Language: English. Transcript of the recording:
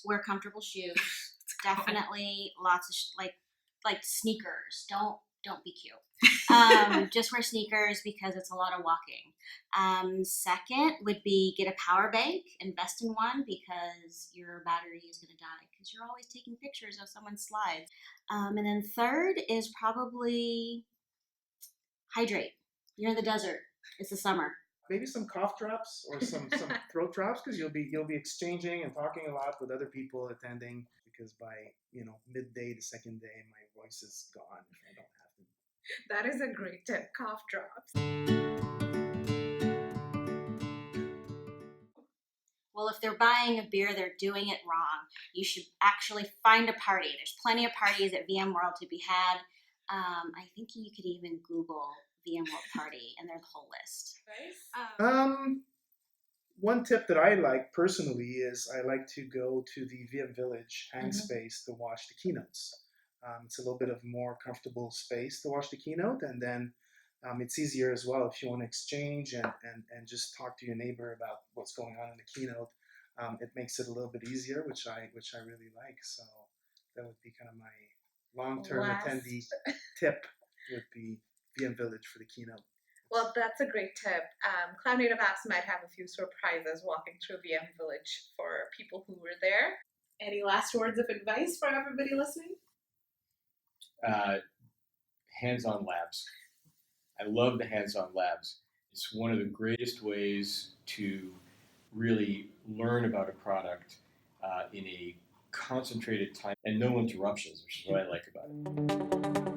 wear comfortable shoes. Definitely lots of like sneakers. Don't be cute. Just wear sneakers because it's a lot of walking. Second would be get a power bank. Invest in one because your battery is going to die because you're always taking pictures of someone's slides. And then third is probably hydrate. You're in the desert. It's the summer. Maybe some cough drops or some throat drops because you'll be exchanging and talking a lot with other people attending. Because by midday, the second day, my voice is gone if I don't have them. That is a great tip. Cough drops. Well, if they're buying a beer, they're doing it wrong. You should actually find a party. There's plenty of parties at VMworld to be had. I think you could even Google VMworld party, and there's the whole list. One tip that I like personally is I like to go to the VM Village hang space to watch the keynotes. It's a little bit of more comfortable space to watch the keynote, and then it's easier as well if you want to exchange and just talk to your neighbor about what's going on in the keynote. It makes it a little bit easier, which I really like. So that would be kind of my long-term attendee tip would be VM Village for the keynote. Well, that's a great tip. Cloud Native Apps might have a few surprises walking through VM Village for people who were there. Any last words of advice for everybody listening? Hands-on labs. I love the hands-on labs. It's one of the greatest ways to really learn about a product in a concentrated time and no interruptions, which is what I like about it.